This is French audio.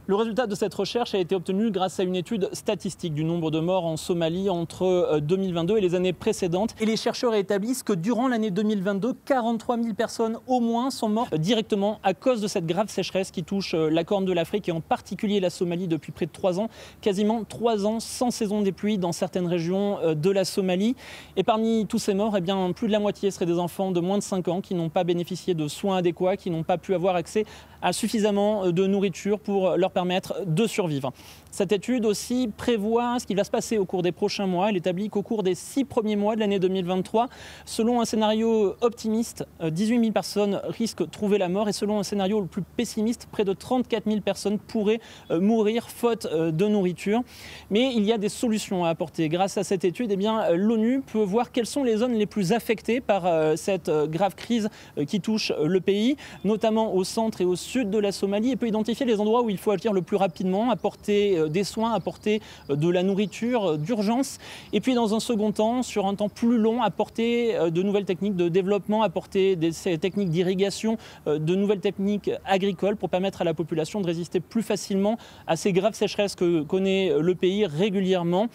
Le résultat de cette recherche a été obtenu grâce à une étude statistique du nombre de morts en Somalie entre 2022 et les années précédentes. Et les chercheurs établissent que durant l'année 2022, 43 000 personnes au moins sont mortes directement à cause de cette grave sécheresse qui touche la Corne de l'Afrique et en particulier la Somalie depuis près de 3 ans. Quasiment 3 ans sans saison des pluies dans certaines régions de la Somalie. Et parmi tous ces morts, eh bien, plus de la moitié seraient des enfants de moins de 5 ans qui n'ont pas bénéficié de soins adéquats, qui n'ont pas pu avoir accès à suffisamment de nourriture pour leur permettre de survivre. Cette étude aussi prévoit ce qui va se passer au cours des prochains mois. Elle établit qu'au cours des 6 premiers mois de l'année 2023, selon un scénario optimiste, 18 000 personnes risquent de trouver la mort et selon un scénario le plus pessimiste, près de 34 000 personnes pourraient mourir faute de nourriture. Mais il y a des solutions à apporter. Grâce à cette étude, eh bien, l'ONU peut voir quelles sont les zones les plus affectées par cette grave crise qui touche le pays, notamment au centre et au sud de la Somalie, et peut identifier les endroits où il faut agir le plus rapidement, apporter des soins, apporter de la nourriture d'urgence. Et puis dans un second temps, sur un temps plus long, apporter de nouvelles techniques de développement, apporter des techniques d'irrigation, de nouvelles techniques agricoles pour permettre à la population de résister plus facilement à ces graves sécheresses que connaît le pays régulièrement.